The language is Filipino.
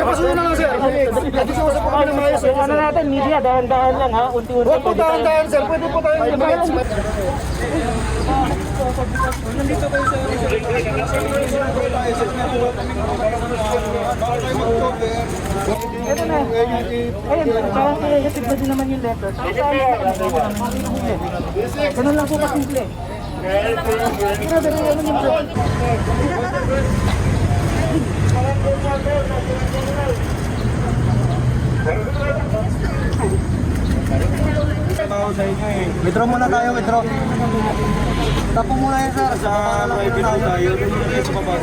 Pasunin na lang, sir. Nag-usap po kami ng maayos. Ano natin, media, dahan-dahan lang ha, unti-unti. Huwag po dahan-dahan, sir. Pwede po tayong lumabas. Nandito kayo sa Ito na. Ayun, parang kaya na din naman yung letter. Ganun lang po kasimple. Withdraw muna tayo, withdraw. Tapo muna yan, sir. Sa private tayo. Sa babas.